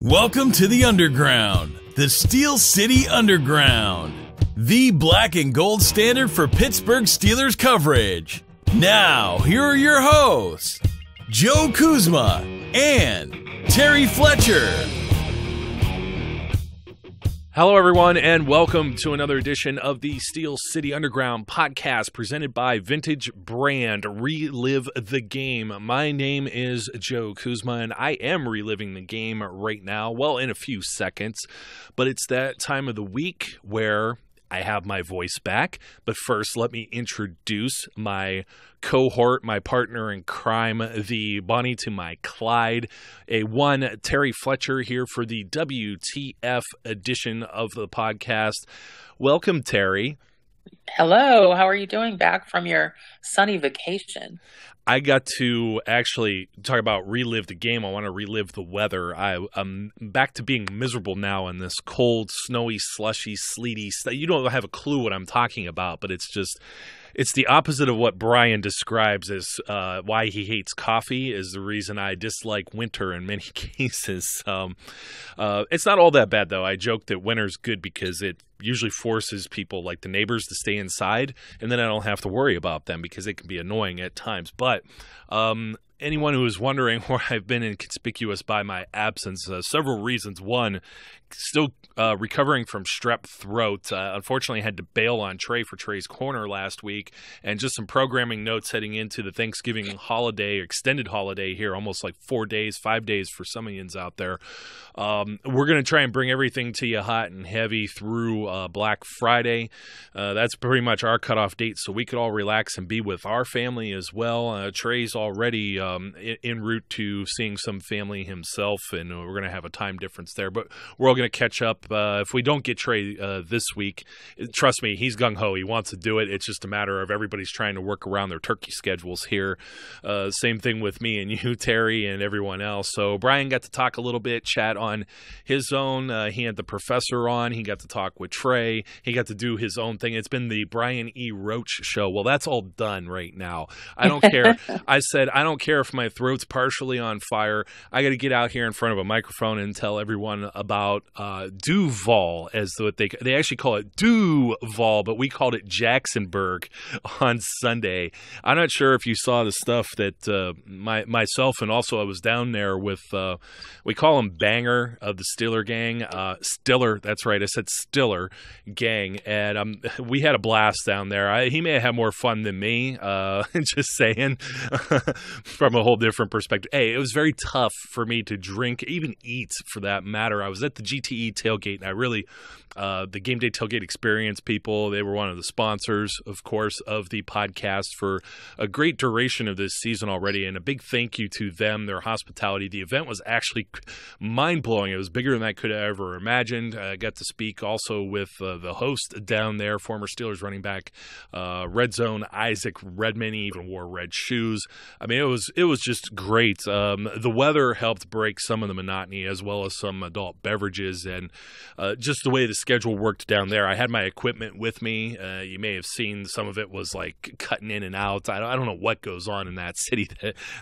Welcome to the Underground, the Steel City Underground, the black and gold standard for Pittsburgh Steelers coverage. Now, here are your hosts, Joe Kuzma and Terry Fletcher. Hello, everyone, and welcome to another edition of the Steel City Underground podcast presented by Vintage Brand, Relive the Game. My name is Joe Kuzma, and I am reliving the game right now, well, in a few seconds, but it's that time of the week where I have my voice back. But first, let me introduce my cohort, my partner in crime, the Bonnie to my Clyde, Terry Fletcher here for the WTF edition of the podcast. Welcome, Terry. Hello, how are you doing back from your sunny vacation? I got to actually talk about relive the game. I want to relive the weather. I'm back to being miserable now in this cold, snowy, slushy, sleety. You don't have a clue what I'm talking about, but it's the opposite of what Brian describes as why he hates coffee is the reason I dislike winter in many cases. It's not all that bad, though. I joke that winter's good because it usually forces people like the neighbors to stay inside, and then I don't have to worry about them because it can be annoying at times. But anyone who is wondering where I've been inconspicuous by my absence, several reasons. One, still recovering from strep throat. Unfortunately, I had to bail on Trey for Trey's Corner last week, and just some programming notes heading into the Thanksgiving holiday, extended holiday here, almost like 5 days for some of yous out there. We're going to try and bring everything to you hot and heavy through Black Friday. That's pretty much our cutoff date, so we could all relax and be with our family as well. Trey's already en route to seeing some family himself, and we're going to have a time difference there, but we're all going to catch up. If we don't get Trey this week, trust me, he's gung-ho. He wants to do it. It's just a matter of everybody's trying to work around their turkey schedules here. Same thing with me and you, Terry, and everyone else. So Brian got to talk a little bit, chat on his own. He had the professor on. He got to talk with Trey. He got to do his own thing. It's been the Brian E. Roach show. Well, that's all done right now. I don't care. I said, I don't care if my throat's partially on fire. I got to get out here in front of a microphone and tell everyone about Duval, as what they actually call it Duval, but we called it Jacksonville on Sunday. I'm not sure if you saw the stuff that myself and also I was down there with, we call him Banger of the Stiller gang. Stiller, that's right, I said Stiller gang, and we had a blast down there. He may have had more fun than me, just saying, from a whole different perspective. Hey, it was very tough for me to drink, even eat for that matter. I was at the GTE tailgate, and I really, the Game Day Tailgate Experience people, they were one of the sponsors, of course, of the podcast for a great duration of this season already, and a big thank you to them, their hospitality. The event was actually mind-blowing. It was bigger than I could have ever imagined. I got to speak also with the host down there, former Steelers running back, Red Zone Isaac Redman. He even wore red shoes. I mean, it was just great. The weather helped break some of the monotony as well as some adult beverages, and just the way the schedule worked down there. I had my equipment with me. You may have seen some of it was like cutting in and out. I don't know what goes on in that city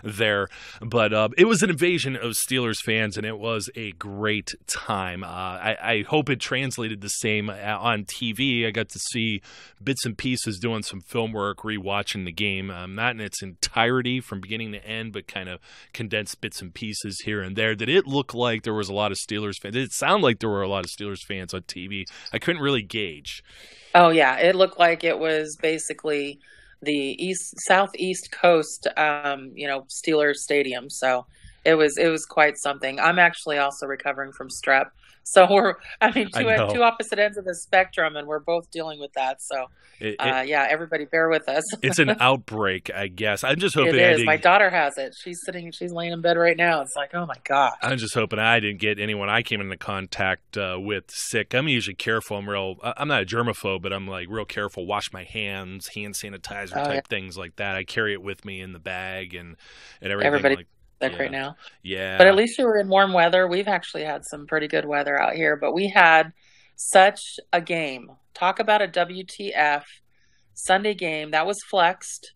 there, but it was an invasion of Steelers fans, and it was a great time. I hope it translated the same on TV. I got to see bits and pieces doing some film work, rewatching the game, not in its entirety from beginning to end, but kind of condensed bits and pieces here and there. Did it look like there was a lot of Steelers fans? Did it sound like there were a lot of Steelers fans on TV? I couldn't really gauge. Oh, yeah. It looked like it was basically the southeast coast, Steelers Stadium. So it was quite something. I'm actually also recovering from strep. So we're two opposite ends of the spectrum, and we're both dealing with that. So, everybody bear with us. It's an outbreak, I guess. I'm just hoping it is. My daughter has it. She's laying in bed right now. It's like, oh my God. I'm just hoping I didn't get anyone I came into contact with sick. I'm usually careful. I'm not a germaphobe, but I'm like real careful. Wash my hands, hand sanitizer things like that. I carry it with me in the bag and everything. Everybody. Right now. Yeah. But at least you were in warm weather. We've actually had some pretty good weather out here, but we had such a game. Talk about a WTF Sunday game that was flexed.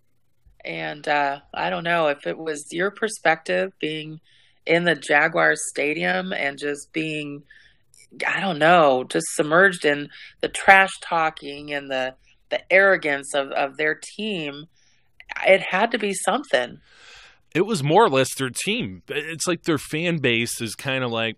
And I don't know if it was your perspective being in the Jaguars stadium and just being, I don't know, just submerged in the trash talking and the arrogance of their team. It had to be something. It was more or less their team. It's like their fan base is kind of like,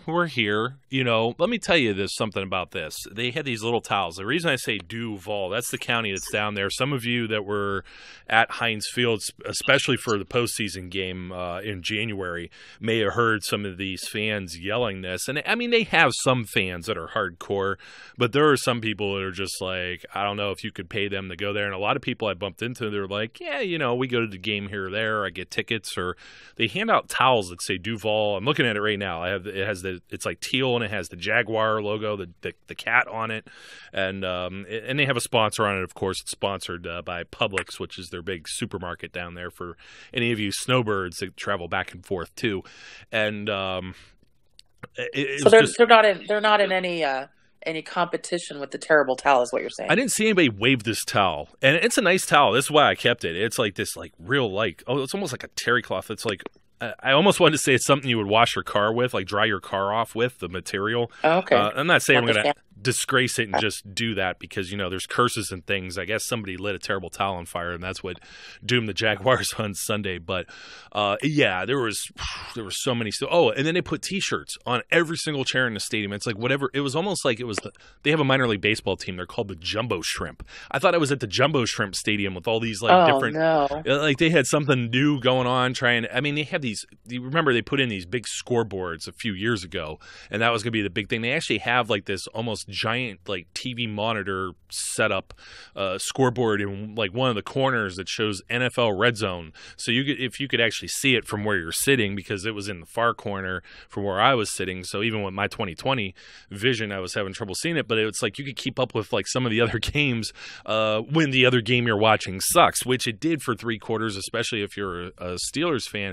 we're here. Let me tell you something about this. They had these little towels. The reason I say Duval, that's the county that's down there. Some of you that were at Heinz Field, especially for the postseason game in January, may have heard some of these fans yelling this. And, I mean, they have some fans that are hardcore, but there are some people that are just like, I don't know if you could pay them to go there. And a lot of people I bumped into, they're like, we go to the game here or there. I get tickets. Or they hand out towels that say Duval. I'm looking at it right now. It's like teal and it has the Jaguar logo, the cat on it, and they have a sponsor on it. Of course, it's sponsored by Publix, which is their big supermarket down there for any of you snowbirds that travel back and forth too. And so they're not in any competition with the terrible towel, is what you're saying. I didn't see anybody wave this towel, and it's a nice towel. This is why I kept it. It's like this, like real, it's almost like a terry cloth. It's like, I almost wanted to say it's something you would wash your car with, like dry your car off with, the material. Oh, okay. I'm not saying I'm going to disgrace it and just do that because, there's curses and things. I guess somebody lit a terrible towel on fire, and that's what doomed the Jaguars on Sunday. But, there was so many. And then they put T-shirts on every single chair in the stadium. It's like whatever. It was almost like it was they have a minor league baseball team. They're called the Jumbo Shrimp. I thought I was at the Jumbo Shrimp Stadium with all these different. No. Like they had something new going on. They had these. You remember they put in these big scoreboards a few years ago, and that was going to be the big thing. They actually have like this almost giant like TV monitor setup scoreboard in like one of the corners that shows NFL Red Zone. So if you could actually see it from where you're sitting, because it was in the far corner from where I was sitting. So even with my 20/20 vision, I was having trouble seeing it. But it's like you could keep up with like some of the other games when the other game you're watching sucks, which it did for 3 quarters, especially if you're a Steelers fan.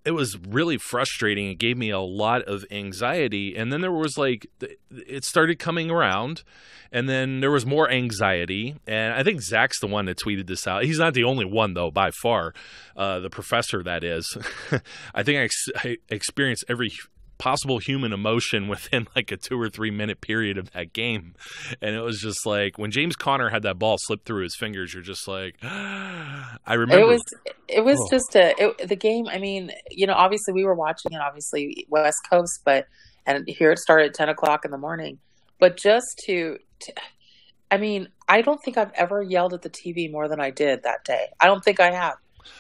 It was really frustrating. It gave me a lot of anxiety. And then there was it started coming around, and then there was more anxiety. And I think Zach's the one that tweeted this out. He's not the only one, though, by far. The professor, that is. I think I experienced every possible human emotion within like a 2 or 3 minute period of that game. And it was just like when James Conner had that ball slip through his fingers, you're just like, I remember. It was just the game. I mean, obviously we were watching it, obviously West Coast, and here it started at 10 o'clock in the morning. But just I mean, I don't think I've ever yelled at the TV more than I did that day. I don't think I have.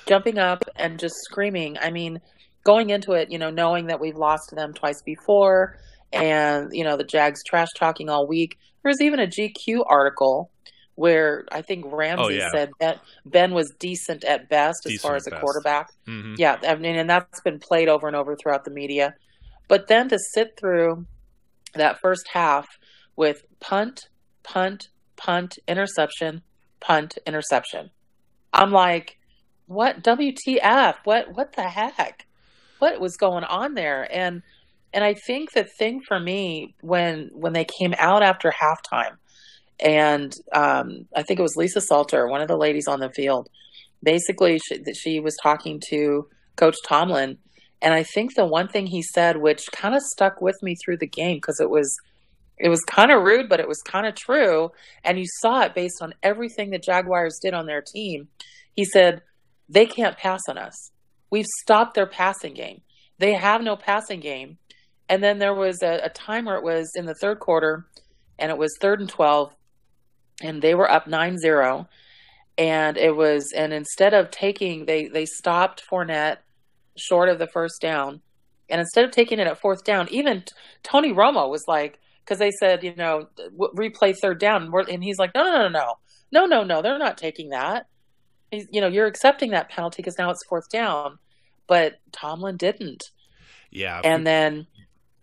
Jumping up and just screaming. I mean, going into it, knowing that we've lost to them twice before, and, the Jags trash talking all week. There was even a GQ article where I think Ramsey said that Ben was decent at best as far as a quarterback. Mm-hmm. Yeah, I mean, and that's been played over and over throughout the media. But then to sit through that first half with punt, interception, punt, interception. I'm like, what? WTF? What the heck? What was going on there? And I think the thing for me when they came out after halftime, and I think it was Lisa Salter, one of the ladies on the field, basically she was talking to Coach Tomlin, and I think the one thing he said, which kind of stuck with me through the game, because it was kind of rude, but it was kind of true, and you saw it based on everything the Jaguars did on their team. He said, they can't pass on us. We've stopped their passing game. They have no passing game. And then there was a time where it was in the third quarter, and it was 3rd and 12, and they were up 9-0. And instead of taking, they stopped Fournette short of the first down. And instead of taking it at 4th down, even Tony Romo was like, because they said, replay 3rd down. And he's like, no, they're not taking that. You're accepting that penalty because now it's 4th down. But Tomlin didn't. Yeah. And then,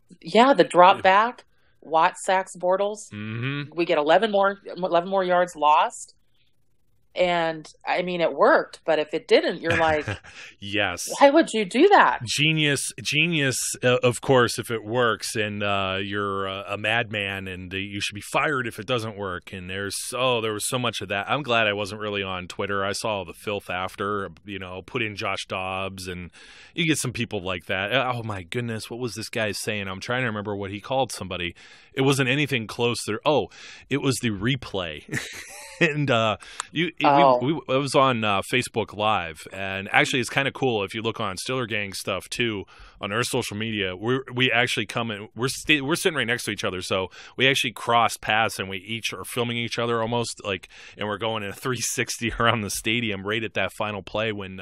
the drop back, Watt sacks Bortles. Mm-hmm. We get 11 more yards lost. And I mean, it worked, but if it didn't, you're like, Yes. why would you do that? Genius, of course, if it works, and you're a madman, and you should be fired if it doesn't work. And there was so much of that. I'm glad I wasn't really on Twitter. I saw all the filth after, put in Josh Dobbs, and you get some people like that. Oh my goodness, what was this guy saying? I'm trying to remember what he called somebody. It wasn't anything close there. Oh, it was the replay. And it was on Facebook Live, and actually it's kind of cool if you look on Stiller Gang stuff too on our social media. We actually come in. We're sitting right next to each other, so we actually cross paths, and we each are filming each other almost and we're going in a 360 around the stadium right at that final play when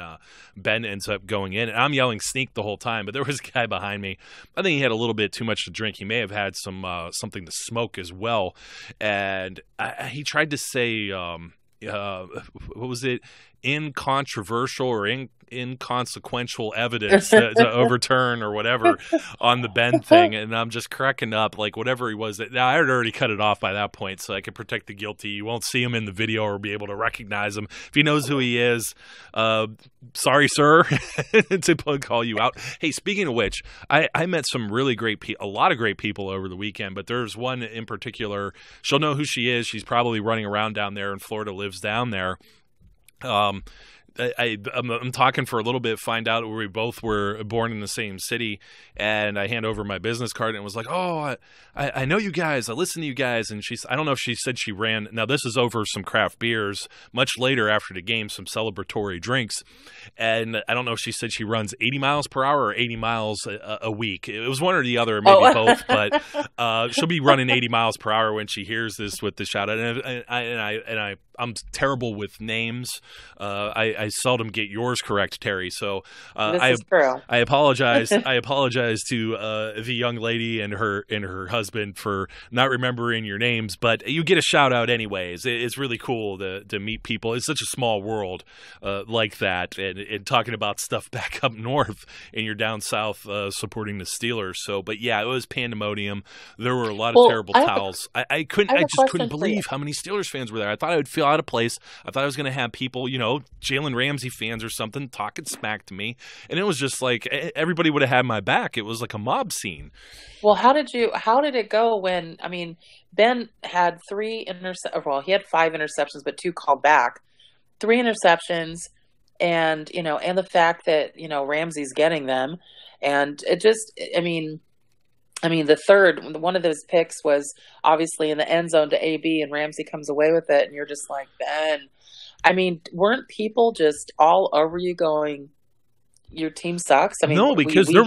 Ben ends up going in, and I'm yelling "sneak" the whole time, but there was a guy behind me. I think he had a little bit too much to drink. He may have had some something to smoke as well, and he tried to say. What was it? Incontroversial or inconsequential evidence to overturn or whatever on the Ben thing, and I'm just cracking up. Like whatever he was. Now I had already cut it off by that point, so I could protect the guilty. You won't see him in the video or be able to recognize him if he knows who he is. Sorry, sir, to call you out. Hey, speaking of which, I met some really great a lot of great people over the weekend, but there's one in particular. She'll know who she is. She's probably running around down there in Florida, lives down there. I'm talking for a little bit, find out where we both were born in the same city, and I hand over my business card and was like, oh, I know you guys, I listen to you guys, and I don't know if she said she ran, now this is over some craft beers, much later after the game, some celebratory drinks, and I don't know if she said she runs 80 miles per hour or 80 miles a week. It was one or the other, maybe both, but she'll be running 80 miles per hour when she hears this with the shout out, and I'm terrible with names. I seldom get yours correct, Terry. So this is true. I apologize. I apologize to the young lady and her husband for not remembering your names, but you get a shout out anyways. It's really cool to meet people. It's such a small world like that, and talking about stuff back up north, and you're down south supporting the Steelers. So, but yeah, it was pandemonium. There were a lot of terrible towels. I just couldn't believe how many Steelers fans were there. I thought I would feel out of place. I thought I was going to have people, Jalen Ramsey fans or something talking smack to me, and it was just like everybody would have had my back. It was like a mob scene. Well, how did it go when, Ben had he had 5 interceptions, but 2 called back, 3 interceptions, and, and the fact that, Ramsey's getting them, and it just, the third, one of those picks was obviously in the end zone to AB, and Ramsey comes away with it, and you're just like, Ben, weren't people just all over you going, your team sucks? No, because there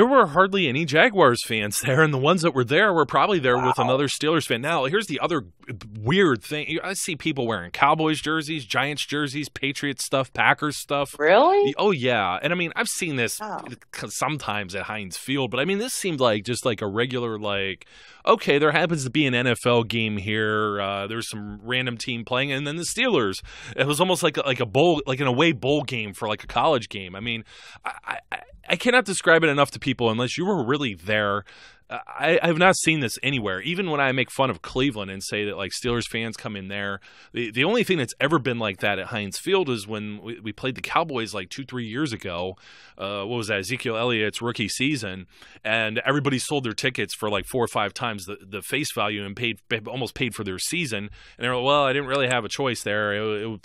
were hardly any Jaguars fans there, and the ones that were there were probably there with another Steelers fan. Now, here's the other weird thing. I see people wearing Cowboys jerseys, Giants jerseys, Patriots stuff, Packers stuff. Really? Oh, yeah. And, I've seen this sometimes at Heinz Field, but, this seemed like just like a regular, okay, there happens to be an NFL game here. There's some random team playing, and then the Steelers. It was almost like a bowl, like an away bowl game for like a college game. I cannot describe it enough to people unless you were really there. I have not seen this anywhere. Even when I make fun of Cleveland and say that like Steelers fans come in there, the only thing that's ever been like that at Heinz Field is when we played the Cowboys like 2-3 years ago. What was that? Ezekiel Elliott's rookie season, and everybody sold their tickets for like 4 or 5 times the face value and almost paid for their season. And they're like, well, I didn't really have a choice there.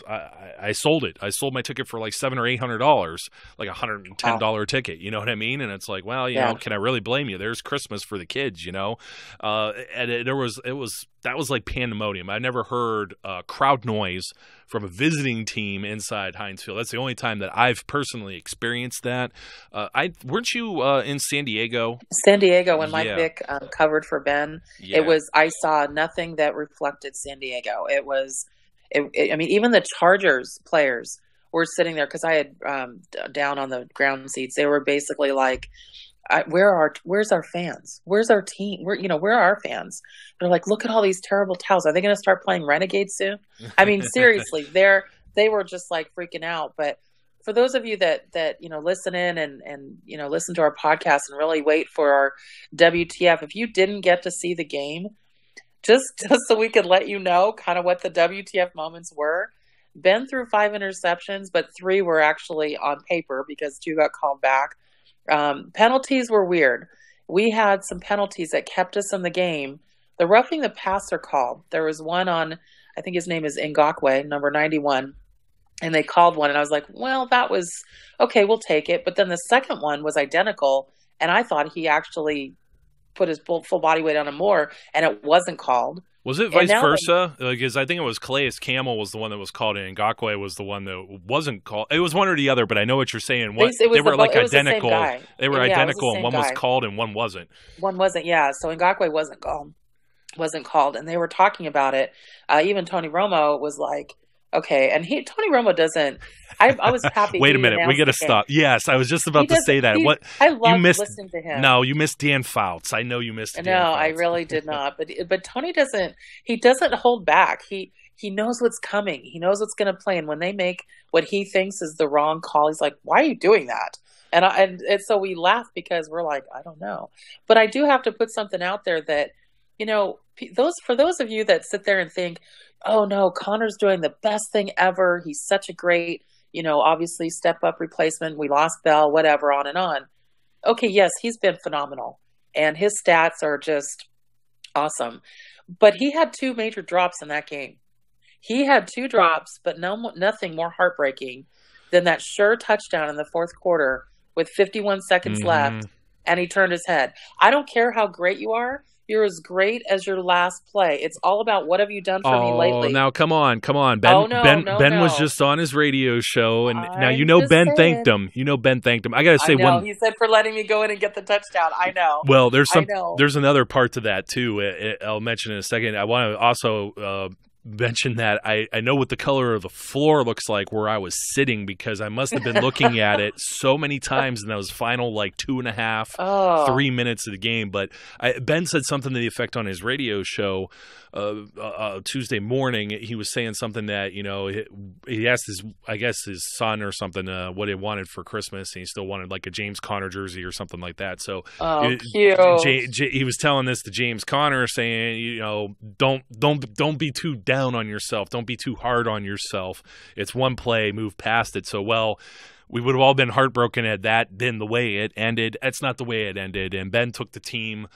I sold it. I sold my ticket for like $700 or $800, like $110 ticket. You know what I mean? And it's like, well, you know, can I really blame you? There's Christmas for the kids, and that was like pandemonium. I never heard crowd noise from a visiting team inside Heinz Field. That's the only time that I've personally experienced that. Weren't you in San Diego? San Diego, when Mike Vick covered for Ben, I saw nothing that reflected San Diego. Even the Chargers players were sitting there because I had down on the ground seats. They were basically like, where's our fans? Where's our team? Where are our fans? They're like, look at all these terrible towels. Are they going to start playing Renegade soon? Seriously, they were just like freaking out. But for those of you that listen in and listen to our podcast and really wait for our WTF, if you didn't get to see the game, just so we could let you know kind of what the WTF moments were. Ben threw 5 interceptions, but 3 were actually on paper because 2 got called back. Penalties were weird. We had some penalties that kept us in the game. The roughing the passer called. There was one on, I think his name is Ngakwe, number 91, and they called one, and I was like, well, that was okay, we'll take it. But then the second one was identical, and I thought he actually put his full body weight on him more, and it wasn't called. Was it vice versa? Because I think it was Calais Campbell was the one that was called, and Ngakwe was the one that wasn't called. It was one or the other, but I know what you're saying. They were like identical. They were identical, and one was called and one wasn't. One wasn't, yeah. So Ngakwe wasn't called, and they were talking about it. Even Tony Romo was like, okay, and Tony Romo doesn't. I was happy. Wait a minute, we got to stop. Yes, I was just about to say that. I love listening to him. No, you missed Dan Fouts. I know you missed. Dan Fouts. I Fouts. really did not. But Tony doesn't. He doesn't hold back. He knows what's coming. He knows what's going to play. And when they make what he thinks is the wrong call, he's like, "Why are you doing that?" And so we laugh because we're like, I don't know. But I do have to put something out there that, for those of you that sit there and think, oh no, Connor's doing the best thing ever. He's such a great, obviously step up replacement. We lost Bell, whatever, on and on. Okay, yes, he's been phenomenal. And his stats are just awesome. But he had 2 major drops in that game. He had 2 drops, but nothing more heartbreaking than that sure touchdown in the fourth quarter with 51 seconds left, and he turned his head. I don't care how great you are. You're as great as your last play. It's all about what have you done for me lately. Oh, now come on. Ben was just on his radio show, and now Ben thanked him. Ben thanked him. I got to say he said for letting me go in and get the touchdown. I know. Well, there's another part to that too. I'll mention in a second. I want to also mention that I know what the color of the floor looks like where I was sitting because I must have been looking at it so many times in those final 2.5, 3 minutes of the game. But Ben said something to the effect on his radio show Tuesday morning. He was saying something that, he asked his son or something what he wanted for Christmas, and he still wanted a James Conner jersey or something like that. So cute. He was telling this to James Conner, saying, don't be too down on yourself. Don't be too hard on yourself. It's one play, move past it. So, we would have all been heartbroken had that been the way it ended. That's not the way it ended. And Ben took the team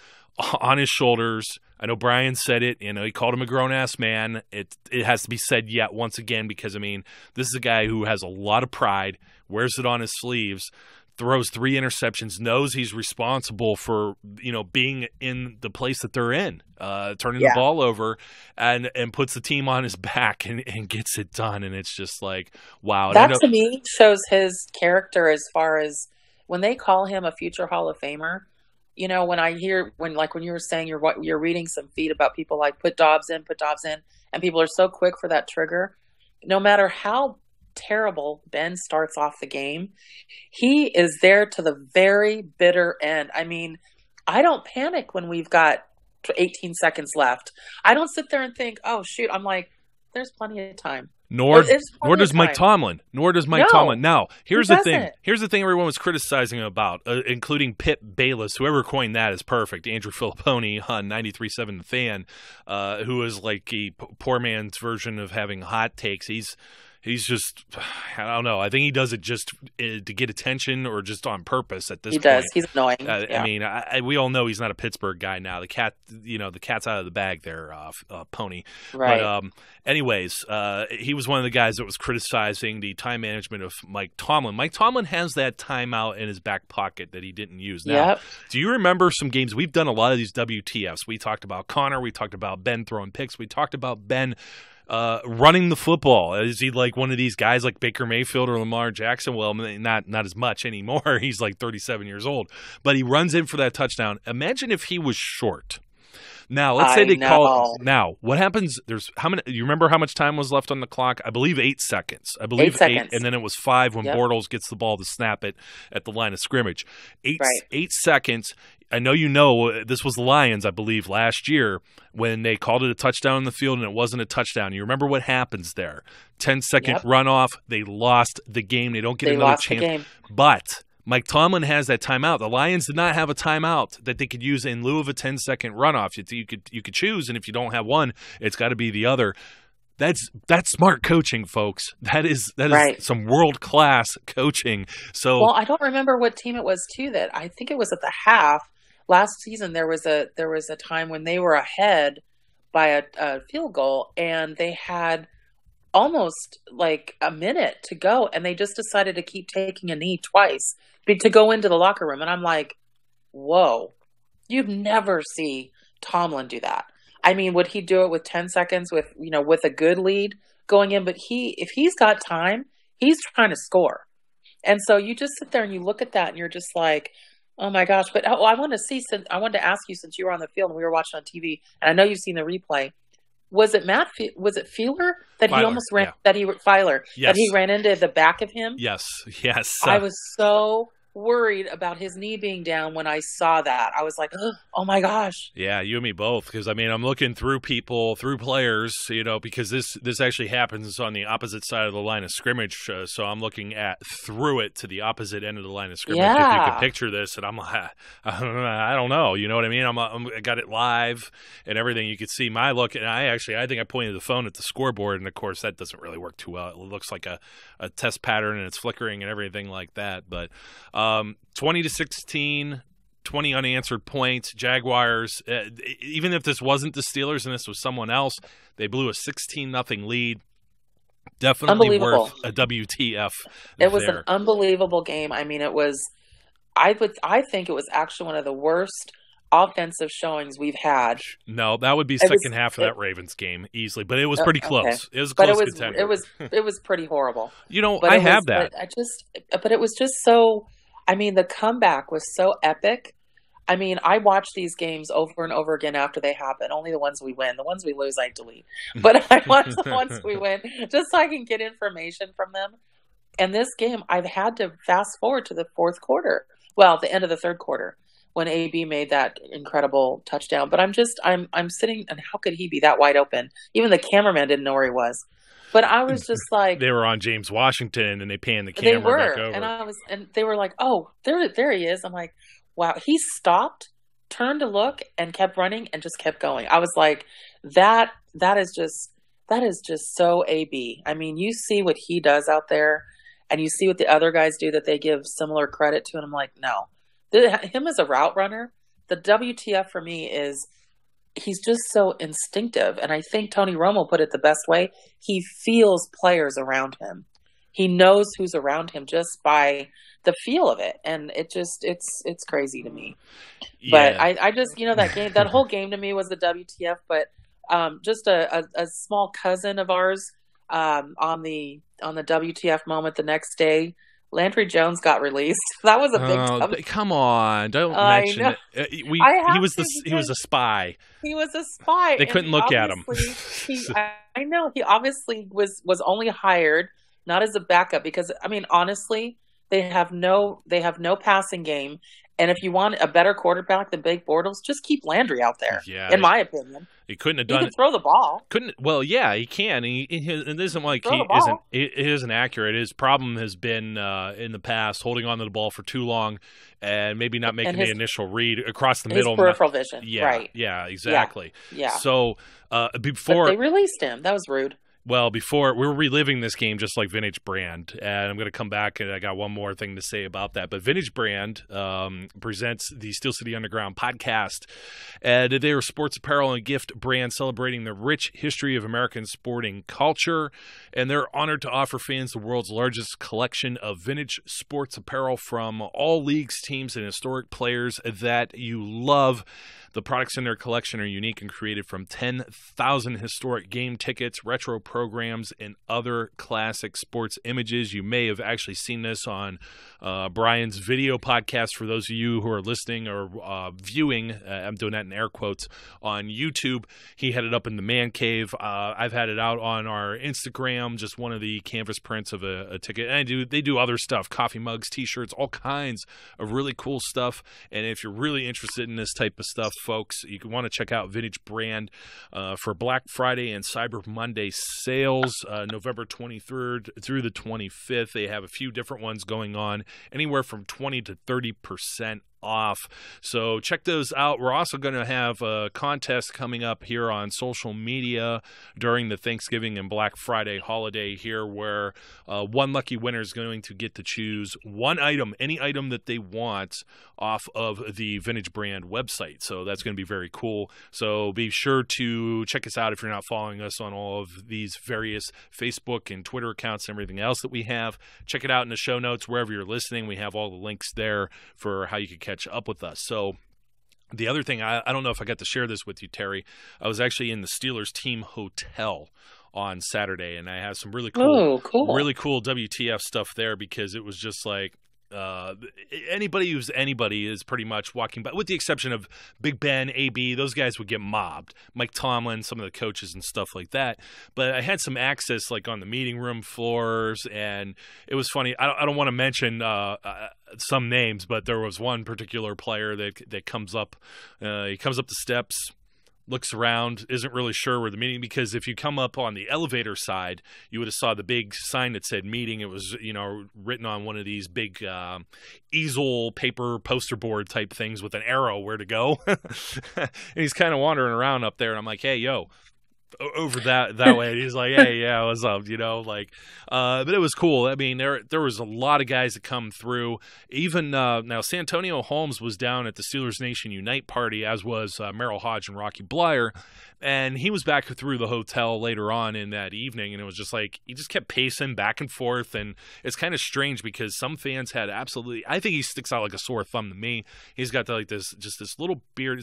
on his shoulders. I know Brian said it. He called him a grown-ass man. It has to be said yet once again because, this is a guy who has a lot of pride, wears it on his sleeves, throws 3 interceptions, knows he's responsible for, being in the place that they're in, turning the ball over and puts the team on his back and gets it done. And it's just like, wow. That to me shows his character as far as when they call him a future Hall of Famer. When I hear, when you were saying you're reading some feed about people like put Dobbs in, and people are so quick for that trigger, no matter how terrible Ben starts off the game, he is there to the very bitter end. I don't panic when we've got 18 seconds left. I don't sit there and think, oh shoot, I'm like, there's plenty of time. Nor does Mike Tomlin. Now, here's the thing. Here's the thing everyone was criticizing him about, including Pip Bayless. Whoever coined that is perfect. Andrew Filipponi on 93.7 The Fan, who is like a poor man's version of having hot takes. He's just, I don't know. I think he does it just to get attention or just on purpose at this point. He does. He's annoying. We all know he's not a Pittsburgh guy now. The cat's out of the bag there, Pony. Right. But anyways, he was one of the guys that was criticizing the time management of Mike Tomlin. Mike Tomlin has that timeout in his back pocket that he didn't use. Now, do you remember some games? We've done a lot of these WTFs. We talked about Connor. We talked about Ben throwing picks. We talked about Ben running the football. Is he like one of these guys like Baker Mayfield or Lamar Jackson? Well, not as much anymore. He's like 37 years old. But he runs in for that touchdown. Imagine if he was short. Now, let's say they call it. Now, what happens? There's how many? You remember how much time was left on the clock? I believe 8 seconds. I believe 8 seconds. And then it was 5 when Bortles gets the ball to snap it at the line of scrimmage. 8 seconds. I know this was the Lions, I believe, last year when they called it a touchdown in the field and it wasn't a touchdown. You remember what happens there? 10-second runoff. They lost the game. They don't get another chance. But Mike Tomlin has that timeout. The Lions did not have a timeout that they could use in lieu of a 10-second runoff. You could choose, and if you don't have one, it's got to be the other. That's smart coaching, folks. That is Right. some world-class coaching. So, Well, I don't remember what team it was too. That I think it was at the half last season. There was a time when they were ahead by a field goal, and they had almost like a minute to go, and they just decided to keep taking a knee twice to go into the locker room. And I'm like, whoa, you'd never see Tomlin do that. I mean, would he do it with 10 seconds with a good lead going in? But if he's got time, he's trying to score. And so you just sit there and you look at that and you're just like, oh my gosh. But I wanted to ask you, since you were on the field and we were watching on TV, and I know you've seen the replay. Was it was it Fielder that Filer, he almost ran, yeah. Filer, Yes. that he ran into the back of him? yes. I was so worried about his knee being down when I saw that. I was like, oh my gosh. Yeah, you and me both. Because I mean, I'm looking through players, because this actually happens on the opposite side of the line of scrimmage. So I'm looking through it to the opposite end of the line of scrimmage. If you Yeah. can picture this, and I'm like, I don't know. You know what I mean? I got it live and everything. You could see my look, and I think I pointed the phone at the scoreboard, and of course that doesn't really work too well. It looks like a test pattern, and it's flickering and everything like that. But 20-16. 20 unanswered points. Jaguars, even if this wasn't the Steelers and this was someone else, they blew a 16-0 lead. Definitely worth a WTF. It was an unbelievable game. I mean, I think it was actually one of the worst offensive showings we've had. No, that would be second half of that Ravens game easily, but it was pretty close. Okay. It was a close contender. It was pretty horrible. I have that. But it was just so. I mean, the comeback was so epic. I mean, I watch these games over and over again after they happen. Only the ones we win. The ones we lose, I delete. But I watch the ones we win just so I can get information from them. And this game, I've had to fast forward to the fourth quarter. Well, the end of the third quarter when AB made that incredible touchdown. But I'm sitting, and how could he be that wide open? Even the cameraman didn't know where he was. But I was just like, they were on James Washington, and they panned the camera back over. And they were like, oh, there he is. I'm like, wow. He stopped, turned to look, and kept running, and just kept going. I was like, that is just so AB. I mean, you see what he does out there, and you see what the other guys do that they give similar credit to, and I'm like, no. Him as a route runner, the WTF for me is he's just so instinctive. And I think Tony Romo put it the best way. He feels players around him. He knows who's around him just by the feel of it. And it's crazy to me. Yeah. But I just, that game, that whole game to me was the WTF, but just a small cousin of ours on the WTF moment the next day, Landry Jones got released. That was a big come on, don't mention it. He was a spy. He was a spy. They couldn't look at him. I know he obviously was only hired not as a backup because I mean honestly they have no passing game, and if you want a better quarterback than Blake Bortles, just keep Landry out there. Yeah, in my opinion. He couldn't have done it. He can throw the ball. Well, yeah, he can. It isn't like he isn't accurate. His problem has been in the past holding on to the ball for too long and maybe not making the initial read across the middle. Peripheral vision. Yeah, right. Yeah, exactly. Yeah. So before but they released him, that was rude. Well, before we're reliving this game just like Vintage Brand, and I'm going to come back and I got one more thing to say about that. But Vintage Brand presents the Steel City Underground podcast, and they are sports apparel and gift brand celebrating the rich history of American sporting culture, and they're honored to offer fans the world's largest collection of vintage sports apparel from all leagues, teams, and historic players that you love. The products in their collection are unique and created from 10,000 historic game tickets, retro programs, and other classic sports images. You may have actually seen this on Brian's video podcast for those of you who are listening or viewing. I'm doing that in air quotes on YouTube. He had it up in the man cave. I've had it out on our Instagram, just one of the canvas prints of a ticket. And they do other stuff, coffee mugs, T-shirts, all kinds of really cool stuff. And if you're really interested in this type of stuff, folks, you can want to check out Vintage Brand for Black Friday and Cyber Monday sales, November 23rd through the 25th. They have a few different ones going on, anywhere from 20 to 30% off. So check those out. We're also going to have a contest coming up here on social media during the Thanksgiving and Black Friday holiday here, where one lucky winner is going to get to choose one item, any item that they want, off of the Vintage Brand website. So that's going to be very cool. So be sure to check us out if you're not following us on all of these various Facebook and Twitter accounts and everything else that we have. Check it out in the show notes wherever you're listening. We have all the links there for how you can catch up with us. So the other thing, I don't know if I got to share this with you, Terry. I was actually in the Steelers team hotel on Saturday, and I had some really cool WTF stuff there, because it was just like, anybody who's anybody is pretty much walking by, with the exception of Big Ben, AB. Those guys would get mobbed. Mike Tomlin, some of the coaches and stuff like that. But I had some access, like on the meeting room floors, and it was funny. I don't want to mention some names, but there was one particular player that comes up. He comes up the steps, looks around, isn't really sure where the meeting, because if you come up on the elevator side, you would have saw the big sign that said meeting. It was, written on one of these big easel paper poster board type things with an arrow where to go. And he's kind of wandering around up there, and I'm like, hey, yo, over that way. And he's like, hey, yeah, what's up? But it was cool. I mean, there was a lot of guys that come through. Even now, Santonio Holmes was down at the Steelers Nation Unite party, as was Merrill Hodge and Rocky Blyer. And he was back through the hotel later on in that evening, and it was just like he just kept pacing back and forth. And it's kind of strange because some fans had absolutely, I think he sticks out like a sore thumb to me. He's got this little beard.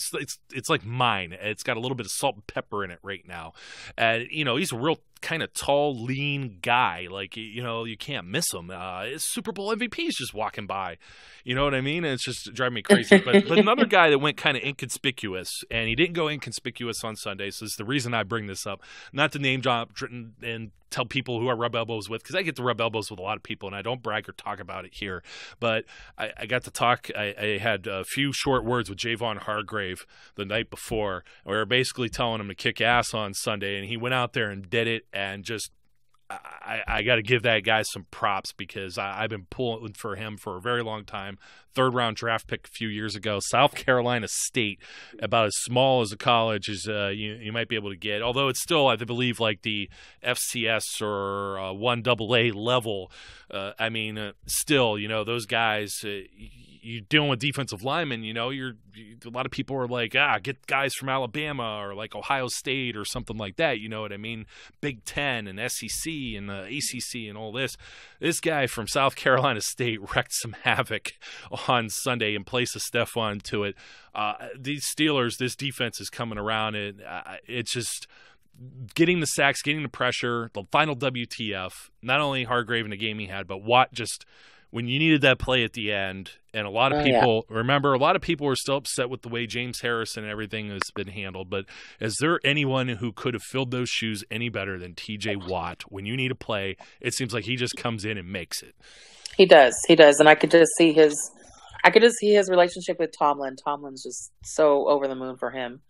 It's like mine. It's got a little bit of salt and pepper in it right now. And he's a real kind of tall, lean guy. Like, you can't miss him. His Super Bowl MVP is just walking by. You know what I mean? And it's just driving me crazy. But another guy that went kind of inconspicuous, and he didn't go inconspicuous on Sunday, so it's the reason I bring this up. Not to name drop and tell people who I rub elbows with, because I get to rub elbows with a lot of people, and I don't brag or talk about it here. But I got to talk. I had a few short words with Javon Hargrave the night before. We were basically telling him to kick ass on Sunday, and he went out there and did it, and just I got to give that guy some props, because I've been pulling for him for a very long time. Third-round draft pick a few years ago. South Carolina State, about as small as a college as you might be able to get. Although it's still, I believe, like the FCS or 1AA level. Still, those guys, you're dealing with defensive linemen. A lot of people are like, get guys from Alabama or like Ohio State or something like that. You know what I mean? Big Ten and SEC and ACC and all this. This guy from South Carolina State wrecked some havoc on Sunday in place of Stephon Tuitt. These Steelers, this defense is coming around, and it's just getting the sacks, getting the pressure, the final WTF. Not only Hargrave in the game he had, but Watt just when you needed that play at the end. And a lot of people, remember, a lot of people were still upset with the way James Harrison and everything has been handled. But is there anyone who could have filled those shoes any better than TJ Watt? When you need a play, it seems like he just comes in and makes it. He does. And I could just see his relationship with Tomlin. Tomlin's just so over the moon for him.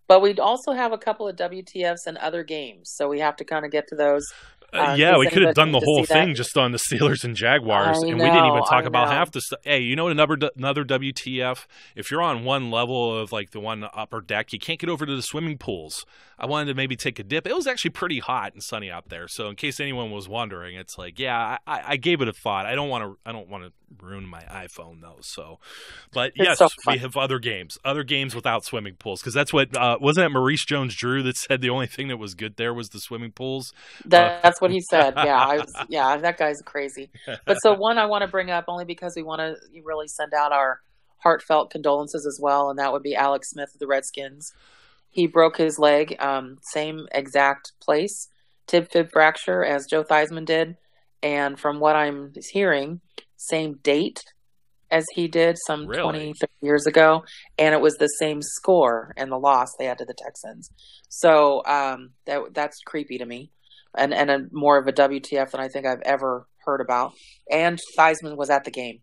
But we'd also have a couple of WTFs in other games, so we have to kind of get to those. We could have done the whole thing just on the Steelers and Jaguars, and we didn't even talk about half the stuff. Hey, another WTF? If you're on one level of like the one upper deck, you can't get over to the swimming pools. I wanted to maybe take a dip. It was actually pretty hot and sunny out there, so in case anyone was wondering, it's like, I gave it a thought. I don't want to ruin my iPhone though. So, but yes, we have other games without swimming pools, because that's what wasn't it Maurice Jones-Drew that said the only thing that was good there was the swimming pools. That's what he said. That guy's crazy. But so one I want to bring up only because we want to really send out our heartfelt condolences as well, and that would be Alex Smith of the Redskins. He broke his leg, same exact place, tib-fib fracture as Joe Theismann did, and from what I'm hearing, same date as he did some 20, 30 years ago, and it was the same score and the loss they had to the Texans. So that's creepy to me. And a more of a WTF than I think I've ever heard about. And Theismann was at the game.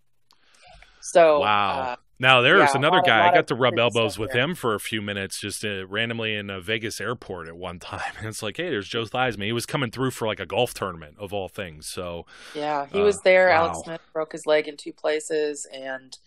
So wow. Now there's another guy. I got to rub elbows with him for a few minutes, just randomly in a Vegas airport at one time. And it's like, hey, there's Joe Theismann. He was coming through for like a golf tournament of all things. So yeah, he was there. Wow. Alex Smith broke his leg in two places, and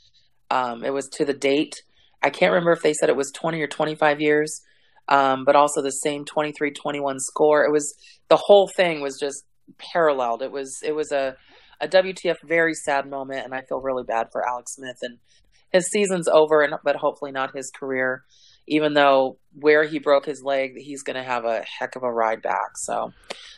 It was to the date. I can't remember if they said it was 20 or 25 years, but also the same 23-21 score. It was, the whole thing was just paralleled. It was a WTF very sad moment, and I feel really bad for Alex Smith. And his season's over, but hopefully not his career. Even though where he broke his leg, he's going to have a heck of a ride back. So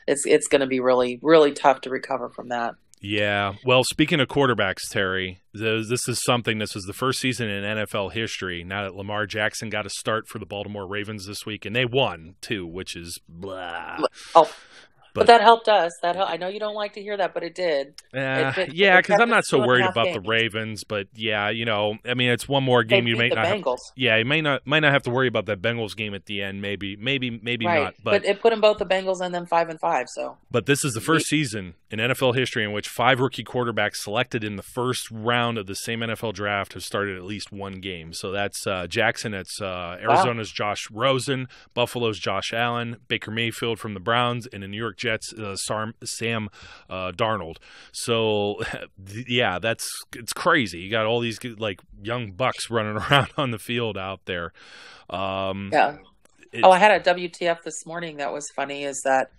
it's going to be really, really tough to recover from that. Yeah. Well, speaking of quarterbacks, Terry, this is the first season in NFL history now that Lamar Jackson got a start for the Baltimore Ravens this week, and they won too, which is blah. Oh. But that helped us. I know you don't like to hear that, but it did. Yeah, because I'm not so worried about the Ravens. But yeah, I mean, it's one more game. They you beat may the not. Bengals. You might not have to worry about that Bengals game at the end. Maybe right. not. But it put them both the Bengals and them 5-5. So. But this is the first season in NFL history in which 5 rookie quarterbacks selected in the first round of the same NFL draft have started at least one game. So that's Jackson. It's Arizona's Josh Rosen, Buffalo's Josh Allen, Baker Mayfield from the Browns, and the New York Jets. Sam Darnold. So, yeah, it's crazy. You got all these young bucks running around on the field out there. Yeah. I had a WTF this morning that was funny. Is that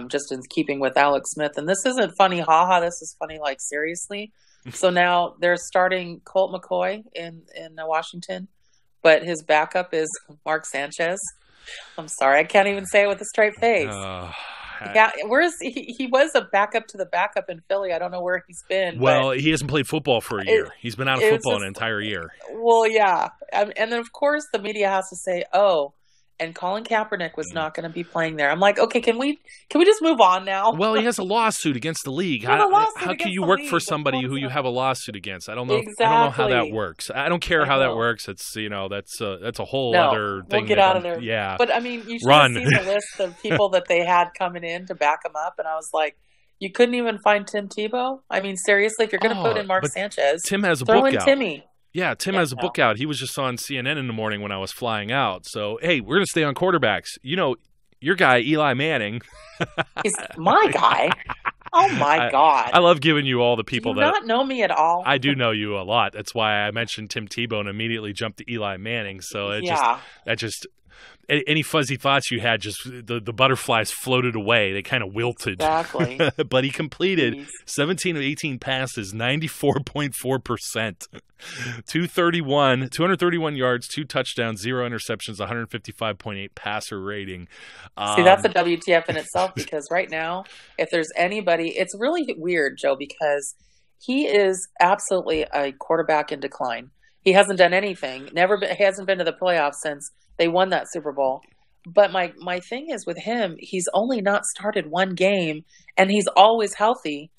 just in keeping with Alex Smith? And this isn't funny, haha. This is funny, seriously. So now they're starting Colt McCoy in Washington, but his backup is Mark Sanchez. I'm sorry, I can't even say it with a straight face. Yeah, he was a backup to the backup in Philly. I don't know where he's been. Well, he hasn't played football for a year. He's been out of football an entire year. Well, yeah. And then, of course, the media has to say, and Colin Kaepernick was not going to be playing there. I'm like, okay, can we just move on now? Well, he has a lawsuit against the league. How can you work for somebody who you have a lawsuit against? I don't know. Exactly. I don't know how that works. I don't care how that works. It's that's a whole other thing. We'll get out of there. Yeah. But I mean, you should have seen the list of people that they had coming in to back him up, and I was like, you couldn't even find Tim Tebow. I mean, seriously, if you're going to put in Mark Sanchez, Tim has a throw book in out. Timmy. Yeah, Tim has a book out. He was just on CNN in the morning when I was flying out. So, hey, we're going to stay on quarterbacks. Your guy, Eli Manning. He's my guy. Oh, my God. I love giving you all the people do you not know me at all? I do know you a lot. That's why I mentioned Tim Tebow and immediately jumped to Eli Manning. So, any fuzzy thoughts you had, just the butterflies floated away. They kind of wilted. Exactly. But he completed 17 of 18 passes, 94.4%. 231 yards, 2 touchdowns, 0 interceptions, 155.8 passer rating. See, that's a WTF in itself, because right now, if there's anybody, it's really weird, Joe, because he is absolutely a quarterback in decline. He hasn't done anything. He hasn't been to the playoffs since they won that Super Bowl. But my thing is with him, he's only not started one game, and he's always healthy,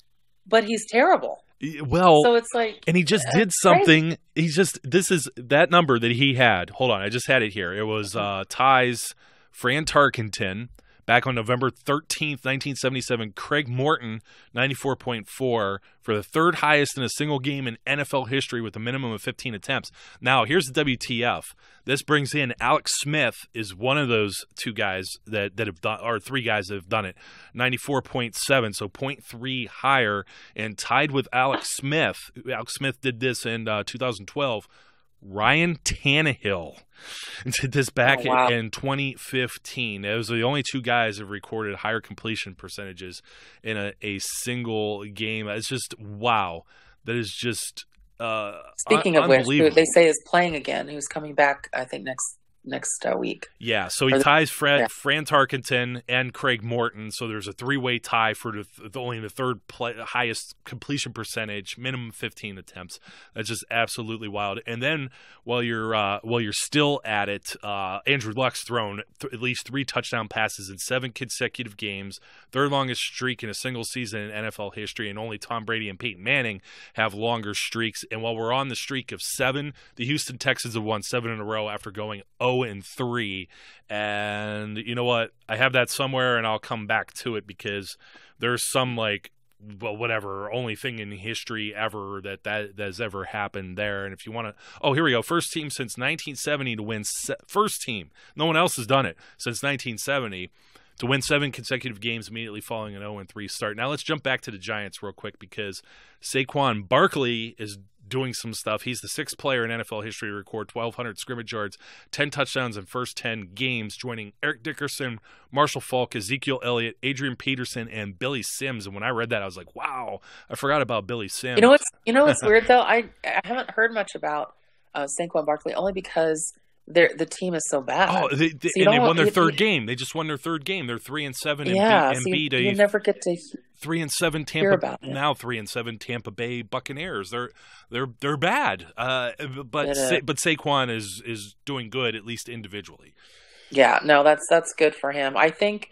but he's terrible. Well, so it's and he just did something. This is that number that he had. Hold on, I just had it here. It was Ty's Fran Tarkenton back on November 13th, 1977. Craig Morton, 94.4 for the third highest in a single game in NFL history with a minimum of 15 attempts. Now, here's the WTF. This brings in Alex Smith is one of those 2 guys that have done, or 3 guys that have done it. 94.7, so 0.3 higher, and tied with Alex Smith. Alex Smith did this in 2012. Ryan Tannehill did this back in 2015. Those are the only 2 guys that have recorded higher completion percentages in a single game. It's just, wow. That is just speaking of which, who they say is playing again, who's coming back, I think, next week. Yeah, so he ties Fran Tarkenton and Craig Morton, so there's a 3-way tie for only the third highest completion percentage, minimum 15 attempts. That's just absolutely wild. And then while you're still at it, Andrew Luck's thrown at least 3 touchdown passes in 7 consecutive games, third longest streak in a single season in NFL history, and only Tom Brady and Peyton Manning have longer streaks. And while we're on the streak of 7, the Houston Texans have won 7 in a row after going 0-3, and you know what? I have that somewhere, and I'll come back to it because there's some only thing in history ever that has ever happened there. And if you want to, here we go. First team since 1970 to win. First team. No one else has done it since 1970 to win 7 consecutive games immediately following an 0-3 start. Now let's jump back to the Giants real quick because Saquon Barkley is doing some stuff. He's the 6th player in NFL history to record 1,200 scrimmage yards, 10 touchdowns in first 10 games, joining Eric Dickerson, Marshall Faulk, Ezekiel Elliott, Adrian Peterson, and Billy Sims. And when I read that, I was like, wow, I forgot about Billy Sims. You know what's weird, though? I haven't heard much about Saquon Barkley, only because the team is so bad. Oh, they won their third game. They just won their third game. They're 3-7. Yeah, and so beat you never get to 3-7 Tampa. Now 3-7 Tampa Bay Buccaneers. They're bad. But Saquon is doing good, at least individually. Yeah, no, that's good for him. I think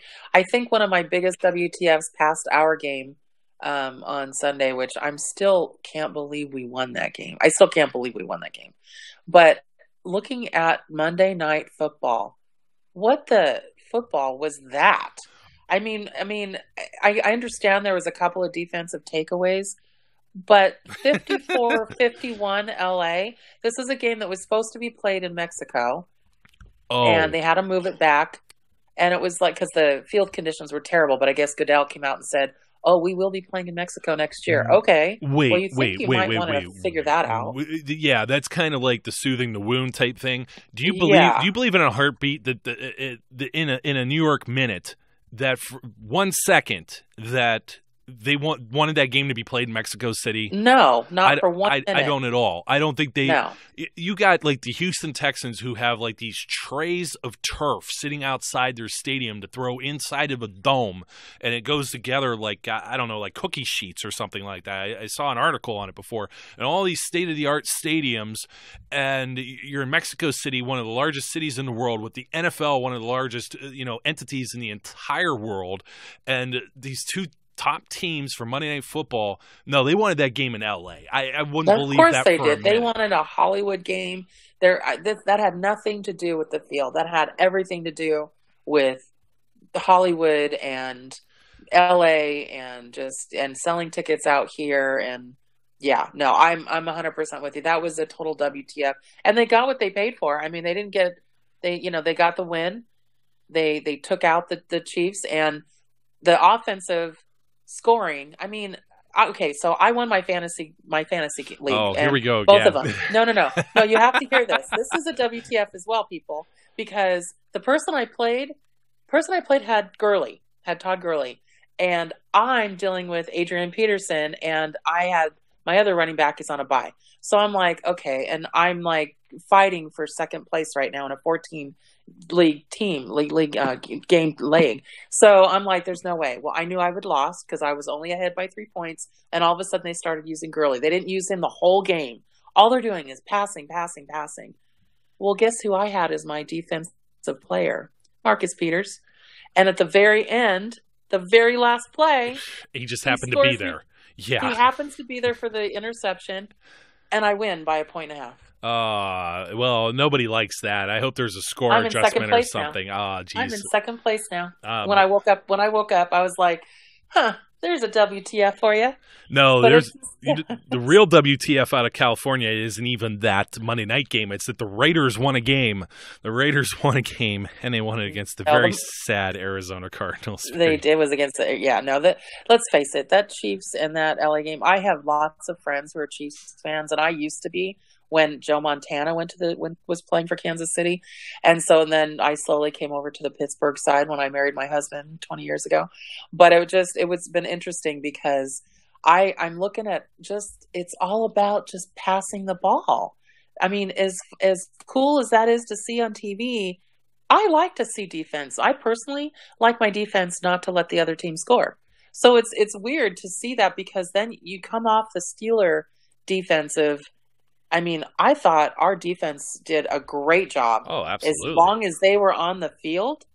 one of my biggest WTFs past our game on Sunday, which I'm still can't believe we won that game. I still can't believe we won that game. But looking at Monday Night Football, what the football was that? I mean, I understand there was a couple of defensive takeaways, but 54-51 LA. This is a game that was supposed to be played in Mexico, and they had to move it back. And it was like, because the field conditions were terrible, but I guess Goodell came out and said, "Oh, we will be playing in Mexico next year." Okay. You might want to figure that out. Yeah, that's kind of like the soothing the wound type thing. Do you believe in a heartbeat that in a New York minute that for 1 second that they wanted that game to be played in Mexico City? No, not for 1 minute. I don't at all. I don't think they. No. You got like the Houston Texans who have like these trays of turf sitting outside their stadium to throw inside of a dome, and it goes together like I don't know, like cookie sheets or something like that. I saw an article on it before, and all these state-of-the-art stadiums, and you're in Mexico City, one of the largest cities in the world, with the NFL, one of the largest entities in the entire world, and these two top teams for Monday Night Football. No, they wanted that game in L.A. I wouldn't believe that. Of course they did. They wanted a Hollywood game. That had nothing to do with the field. That had everything to do with Hollywood and L.A. and selling tickets out here. And yeah, no, I'm 100% with you. That was a total WTF, and they got what they paid for. I mean, they got the win. They took out the Chiefs, and the offensive scoring. I mean, okay, so I won my fantasy league. Oh, here we go. Both of them. No. You have to hear this. This is a WTF as well, people, because the person I played had Todd Gurley, and I'm dealing with Adrian Peterson, and I had my other running back is on a bye. So I'm like, okay, and I'm like fighting for second place right now in a 14 game league. So I'm like, there's no way. Well, I knew I would lost because I was only ahead by 3 points, and all of a sudden they started using Gurley. They didn't use him the whole game. All they're doing is passing. Well, guess who I had as my defensive player? Marcus Peters. And at the very end, the very last play, he just happened to be there. Yeah. He happens to be there for the interception, and I win by 1.5 points. Well, nobody likes that. I hope there's a score adjustment or something. I'm in second place now. When I woke up, I was like, there's a WTF for you. No, the real WTF out of California isn't even that Monday night game. It's that the Raiders won a game. The Raiders won a game, and they won it against the very sad Arizona Cardinals. It was against let's face it, that Chiefs and that LA game. I have lots of friends who are Chiefs fans, and I used to be when Joe Montana was playing for Kansas City. And so then I slowly came over to the Pittsburgh side when I married my husband 20 years ago. But it was been interesting because I'm looking at it's all about just passing the ball. I mean, as cool as that is to see on TV, I like to see defense. I personally like my defense not to let the other team score. So it's weird to see that, because then you come off the Steeler defensive. I mean, I thought our defense did a great job. Oh, absolutely. As long as they were on the field.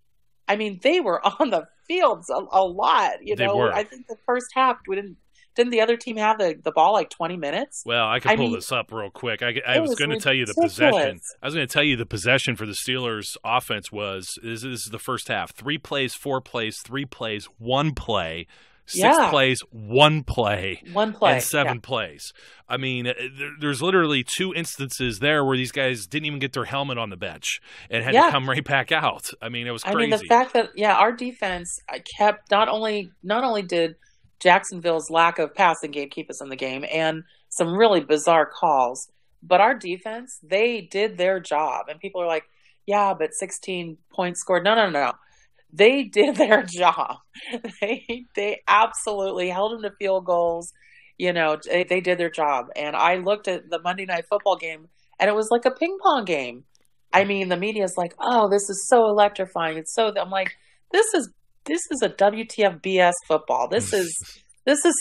I mean, they were on the fields a lot. They were. I think the first half, didn't the other team have the ball like 20 minutes? Well, I can pull this up real quick. I was going to tell you the possession. I was going to tell you the possession for the Steelers offense this is the first half. 3 plays, 4 plays, 3 plays, 1 play. 6 plays, 1 play, and 7 plays. I mean, there's literally 2 instances there where these guys didn't even get their helmet on the bench and had to come right back out. I mean, it was crazy. I mean, the fact that our defense kept not only did Jacksonville's lack of passing game keep us in the game, and some really bizarre calls. But our defense, they did their job. And people are like, yeah, but 16 points scored. No, no, no. They did their job. They absolutely held them to field goals. They did their job. And I looked at the Monday Night Football game, and it was like a ping pong game. I mean, the media's like, oh, this is so electrifying. I'm like, this is a WTF BS football. This is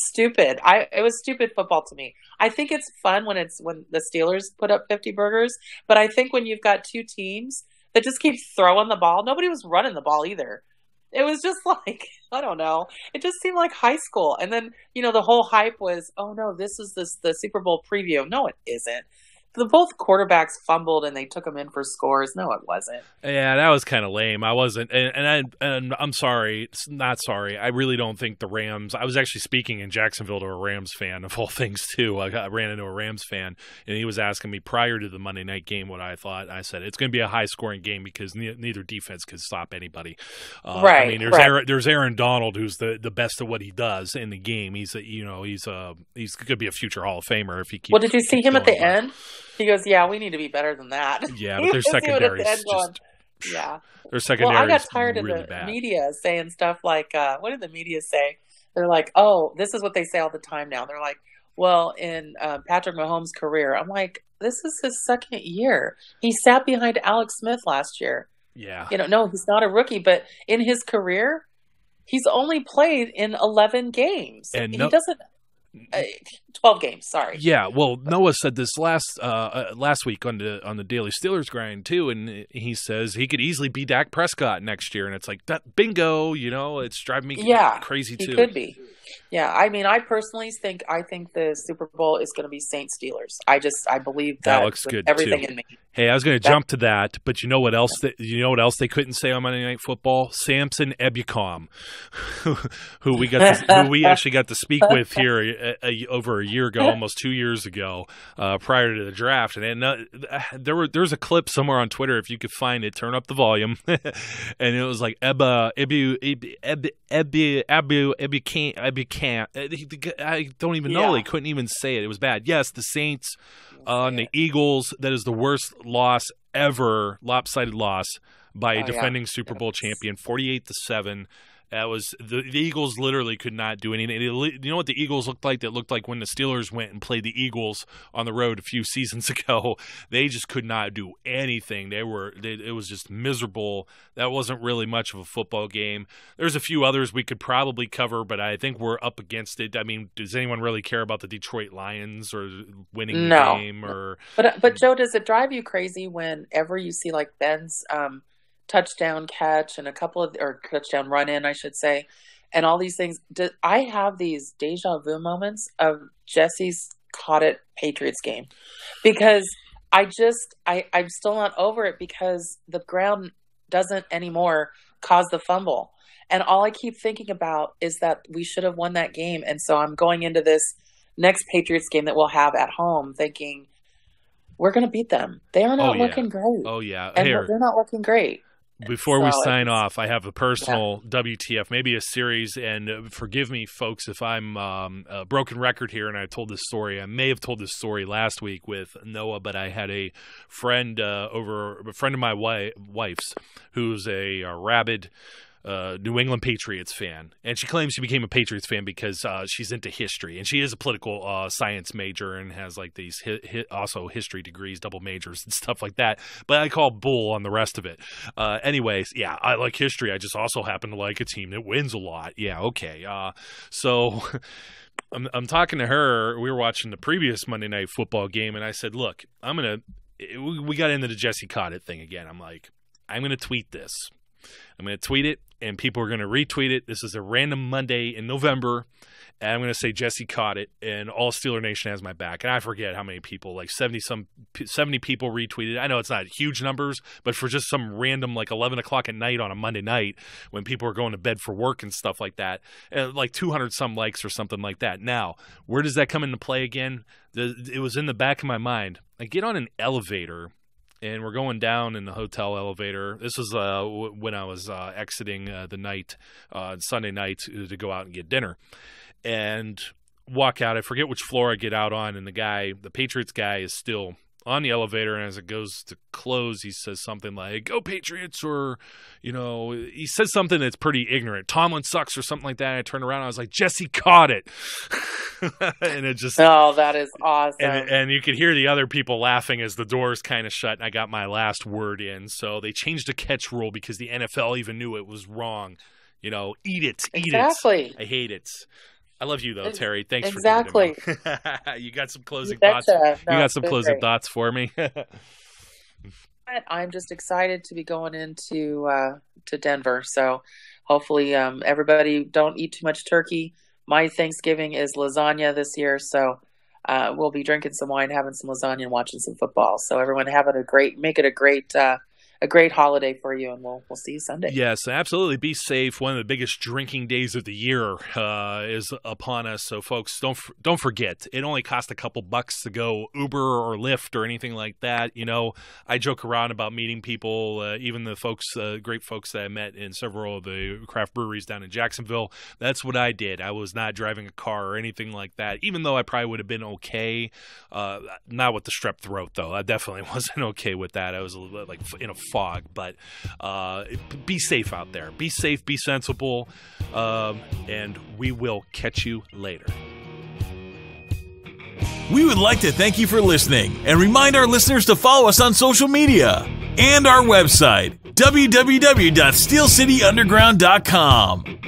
stupid. It was stupid football to me. I think it's fun when the Steelers put up 50 burgers, but I think when you've got two teams that just keep throwing the ball, nobody was running the ball either. It was just like, I don't know. It just seemed like high school. And then, the whole hype was, oh no, this is the Super Bowl preview. No, it isn't. Both quarterbacks fumbled and they took them in for scores. No, it wasn't. Yeah, that was kind of lame. I wasn't, and I'm sorry. It's not sorry. I really don't think the Rams. I was actually speaking in Jacksonville to a Rams fan of all things too. I ran into a Rams fan, and he was asking me prior to the Monday night game what I thought. I said it's going to be a high scoring game because neither defense could stop anybody. Right. I mean, there's Aaron Donald, who's the best at what he does in the game. He's going to be a future Hall of Famer if he keeps. Well, did you see him at the end? He goes, yeah, we need to be better than that. Yeah, but their secondary is just... Yeah. Their secondary I got tired really of the bad. media saying stuff like, what did the media say? They're like, oh, this is what they say all the time now. They're like, well, in Patrick Mahomes' career, I'm like, this is his second year. He sat behind Alex Smith last year. Yeah. No, he's not a rookie, but in his career, he's only played in 11 games. And he doesn't... 12 games, sorry. Yeah, well, Noah said this last week on the Daily Steelers grind too, and he says he could easily be Dak Prescott next year, and it's like that bingo, it's driving me crazy too. He could be. Yeah, I mean, I personally think the Super Bowl is going to be Saints Steelers. I believe that looks good everything too. in me. Hey, I was going to jump to that, but you know what else? They couldn't say on Monday Night Football? Samson Ebukam, who we actually got to speak with here over a year ago, almost 2 years ago, prior to the draft. And there's a clip somewhere on Twitter, if you could find it. Turn up the volume, and it was like I don't even know. They couldn't even say it. It was bad. Yes, the Saints on the Eagles. That is the worst loss ever, lopsided loss by a defending Super Bowl champion, 48-7. That was the Eagles literally could not do anything. You know what the Eagles looked like? That looked like when the Steelers went and played the Eagles on the road a few seasons ago. They just could not do anything. It was just miserable. That wasn't really much of a football game. There's a few others we could probably cover, but I think we're up against it. I mean, does anyone really care about the Detroit Lions or winning the game? But Joe, does it drive you crazy whenever you see like Ben's touchdown catch and or touchdown run in, I should say, and all these things? I have these deja vu moments of Jesse's caught it Patriots game, because I'm still not over it, because the ground doesn't anymore cause the fumble, and all I keep thinking about is that we should have won that game. And so I'm going into this next Patriots game that we'll have at home thinking we're going to beat them. They are not looking great. Oh yeah, and they're not looking great. Before we sign off, I have a personal WTF, maybe a series, and forgive me, folks, if I'm a broken record here and I told this story. I may have told this story last week with Noah, but I had a friend a friend of my wife's who's a rabid New England Patriots fan, and she claims she became a Patriots fan because she's into history, and she is a political science major and has like these also history degrees, double majors and stuff like that, but I call bull on the rest of it. Anyways, yeah, I like history. I just also happen to like a team that wins a lot. Yeah, okay. So I'm talking to her. We were watching the previous Monday Night Football game, and I said, look, we got into the Jesse Coddett thing again. I'm like, I'm going to tweet this. I'm going to tweet it, and people are going to retweet it. This is a random Monday in November, and I'm going to say Jesse caught it, and all Steeler Nation has my back. And I forget how many people, like 70 people retweeted. I know it's not huge numbers, but for just some random, like 11 o'clock at night on a Monday night when people are going to bed for work and stuff like that, like 200-some likes or something like that. Now, where does that come into play again? It was in the back of my mind. I get on an elevator, and we're going down in the hotel elevator. This was when I was exiting the night, Sunday night, to go out and get dinner. And walk out. I forget which floor I get out on, and the Patriots guy is still on the elevator, and as it goes to close, he says something like, "Go Patriots," or, he says something that's pretty ignorant. "Tomlin sucks," or something like that. And I turned around, and I was like, Jesse caught it. And it just... Oh, that is awesome. And you could hear the other people laughing as the doors kind of shut, and I got my last word in. So they changed the catch rule because the NFL even knew it was wrong. Eat it. Exactly. I hate it. I love you, though, Terry. Thanks exactly. for doing it. You got some closing thoughts? You got some closing thoughts for me? I'm just excited to be going into to Denver. So hopefully everybody don't eat too much turkey. My Thanksgiving is lasagna this year. So we'll be drinking some wine, having some lasagna, and watching some football. So everyone make it a great holiday for you, and we'll see you Sunday. Yes, absolutely. Be safe. One of the biggest drinking days of the year is upon us. So, folks, don't forget. It only costs a couple bucks to go Uber or Lyft or anything like that. I joke around about meeting people, even the folks, great folks that I met in several of the craft breweries down in Jacksonville. That's what I did. I was not driving a car or anything like that, even though I probably would have been okay. Not with the strep throat, though. I definitely wasn't okay with that. I was a little bit in a fog, but be safe out there. Be safe, be sensible, and we will catch you later. We would like to thank you for listening and remind our listeners to follow us on social media and our website, www.steelcityunderground.com.